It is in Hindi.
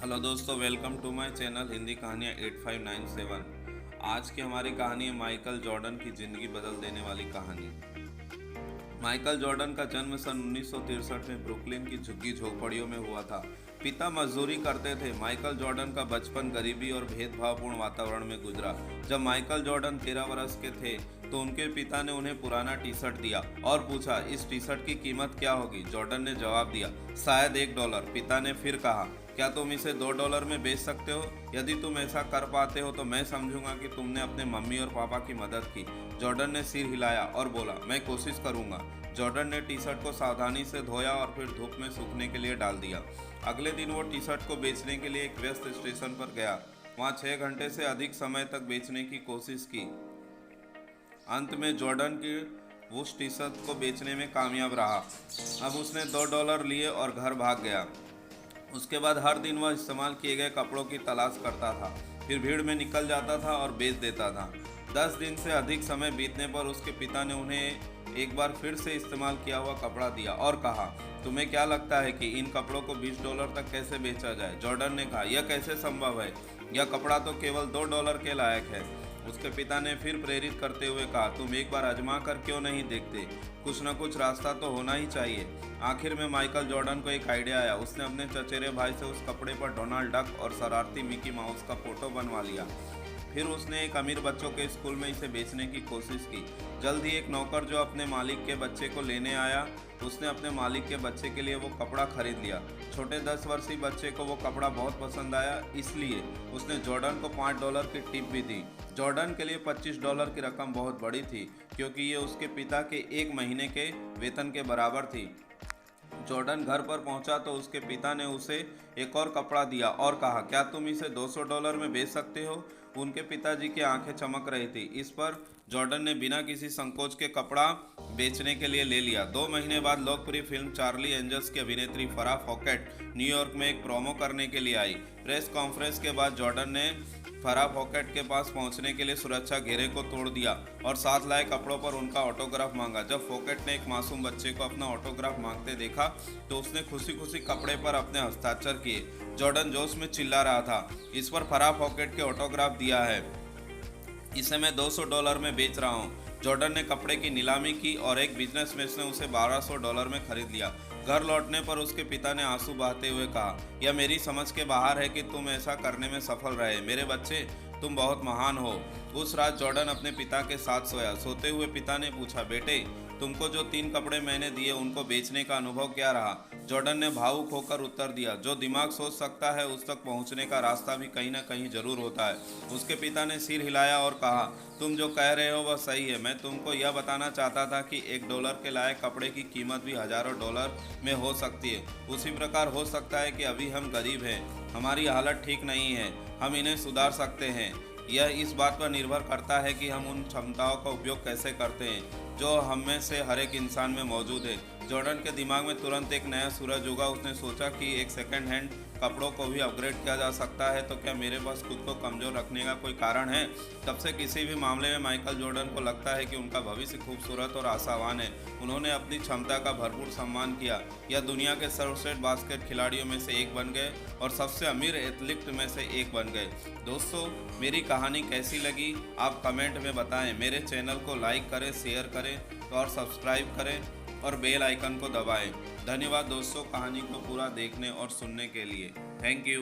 हेलो दोस्तों, welcome to my channel Hindi कहानियाँ 8597। आज की हमारी कहानी है माइकल जॉर्डन की ज़िंदगी बदल देने वाली कहानी। माइकल जॉर्डन का जन्म सन 1963 में ब्रुकलिन की झुग्गी झोपड़ियों में हुआ था। पिता मजदूरी करते थे। माइकल जॉर्डन का बचपन गरीबी और भेदभावपूर्ण वातावरण में गुजरा। जब माइकल जॉर्डन 13 वर्ष के थे तो उनके पिता ने उन्हें पुराना टी शर्ट दिया और पूछा, इस टी शर्ट की कीमत क्या होगी? जॉर्डन ने जवाब दिया, शायद $1। पिता ने फिर कहा, क्या तुम इसे $2 में बेच सकते हो? यदि तुम ऐसा कर पाते हो तो मैं समझूंगा कि तुमने अपने मम्मी और पापा की मदद की। जॉर्डन ने सिर हिलाया और बोला, मैं कोशिश करूंगा। जॉर्डन ने टी शर्ट को सावधानी से धोया और फिर धूप में सूखने के लिए डाल दिया। अगले दिन वो टी शर्ट को बेचने के लिए एक व्यस्त स्टेशन पर गया। वहाँ 6 घंटे से अधिक समय तक बेचने की कोशिश की। अंत में जॉर्डन की उस टी शर्ट को बेचने में कामयाब रहा। अब उसने $2 लिए और घर भाग गया। उसके बाद हर दिन वह इस्तेमाल किए गए कपड़ों की तलाश करता था, फिर भीड़ में निकल जाता था और बेच देता था। 10 दिन से अधिक समय बीतने पर उसके पिता ने उन्हें एक बार फिर से इस्तेमाल किया हुआ कपड़ा दिया और कहा, तुम्हें क्या लगता है कि इन कपड़ों को $20 तक कैसे बेचा जाए? जॉर्डन ने कहा, यह कैसे संभव है? यह कपड़ा तो केवल $2 के लायक है। उसके पिता ने फिर प्रेरित करते हुए कहा, तुम एक बार आजमा कर क्यों नहीं देखते? कुछ न कुछ रास्ता तो होना ही चाहिए। आखिर में माइकल जॉर्डन को एक आइडिया आया। उसने अपने चचेरे भाई से उस कपड़े पर डोनाल्ड डक और शरारती मिकी माउस का फोटो बनवा लिया। फिर उसने एक अमीर बच्चों के स्कूल में इसे बेचने की कोशिश की। जल्द ही एक नौकर जो अपने मालिक के बच्चे को लेने आया, उसने अपने मालिक के बच्चे के लिए वो कपड़ा खरीद लिया। छोटे 10 वर्षीय बच्चे को वो कपड़ा बहुत पसंद आया, इसलिए उसने जॉर्डन को $5 की टिप भी दी। जॉर्डन के लिए $25 की रकम बहुत बड़ी थी, क्योंकि ये उसके पिता के एक महीने के वेतन के बराबर थी। जॉर्डन घर पर पहुंचा तो उसके पिता ने उसे एक और कपड़ा दिया और कहा, क्या तुम इसे $200 में बेच सकते हो? उनके पिताजी की आंखें चमक रही थी। इस पर जॉर्डन ने बिना किसी संकोच के कपड़ा बेचने के लिए ले लिया। 2 महीने बाद लोकप्रिय फिल्म चार्ली एंजल्स की अभिनेत्री फराह फॉकेट न्यूयॉर्क में एक प्रोमो करने के लिए आई। प्रेस कॉन्फ्रेंस के बाद जॉर्डन ने फराह फॉकेट के पास पहुंचने के लिए सुरक्षा घेरे को तोड़ दिया और साथ लाए कपड़ों पर उनका ऑटोग्राफ मांगा। जब फॉकेट ने एक मासूम बच्चे को अपना ऑटोग्राफ मांगते देखा तो उसने खुशी खुशी कपड़े पर अपने हस्ताक्षर किए। जॉर्डन जोश में चिल्ला रहा था, इस पर फराह फॉकेट के ऑटोग्राफ दिया है, इसे मैं $200 में बेच रहा हूँ। जॉर्डन ने कपड़े की नीलामी की और एक बिजनेसमैन ने उसे $1200 में खरीद लिया। घर लौटने पर उसके पिता ने आंसू बहाते हुए कहा, यह मेरी समझ के बाहर है कि तुम ऐसा करने में सफल रहे। मेरे बच्चे, तुम बहुत महान हो। उस रात जॉर्डन अपने पिता के साथ सोया। सोते हुए पिता ने पूछा, बेटे, तुमको जो 3 कपड़े मैंने दिए उनको बेचने का अनुभव क्या रहा? जॉर्डन ने भावुक होकर उत्तर दिया, जो दिमाग सोच सकता है उस तक पहुंचने का रास्ता भी कहीं ना कहीं जरूर होता है। उसके पिता ने सिर हिलाया और कहा, तुम जो कह रहे हो वह सही है। मैं तुमको यह बताना चाहता था कि $1 के लायक कपड़े की कीमत भी हजारों डॉलर में हो सकती है। उसी प्रकार हो सकता है कि अभी हम गरीब हैं, हमारी हालत ठीक नहीं है, हम इन्हें सुधार सकते हैं। यह इस बात पर निर्भर करता है कि हम उन क्षमताओं का उपयोग कैसे करते हैं जो हम में से हर एक इंसान में मौजूद है। जॉर्डन के दिमाग में तुरंत एक नया सूरज उगा। उसने सोचा कि एक सेकंड हैंड कपड़ों को भी अपग्रेड किया जा सकता है, तो क्या मेरे पास खुद को कमज़ोर रखने का कोई कारण है? तब से किसी भी मामले में माइकल जॉर्डन को लगता है कि उनका भविष्य खूबसूरत और आशावान है। उन्होंने अपनी क्षमता का भरपूर सम्मान किया। यह दुनिया के सर्वश्रेष्ठ बास्केट खिलाड़ियों में से एक बन गए और सबसे अमीर एथलीट में से एक बन गए। दोस्तों, मेरी कहानी कैसी लगी आप कमेंट में बताएं। मेरे चैनल को लाइक करें, शेयर करें और सब्सक्राइब करें और बेल आइकन को दबाएं। धन्यवाद दोस्तों, कहानी को पूरा देखने और सुनने के लिए। Thank you.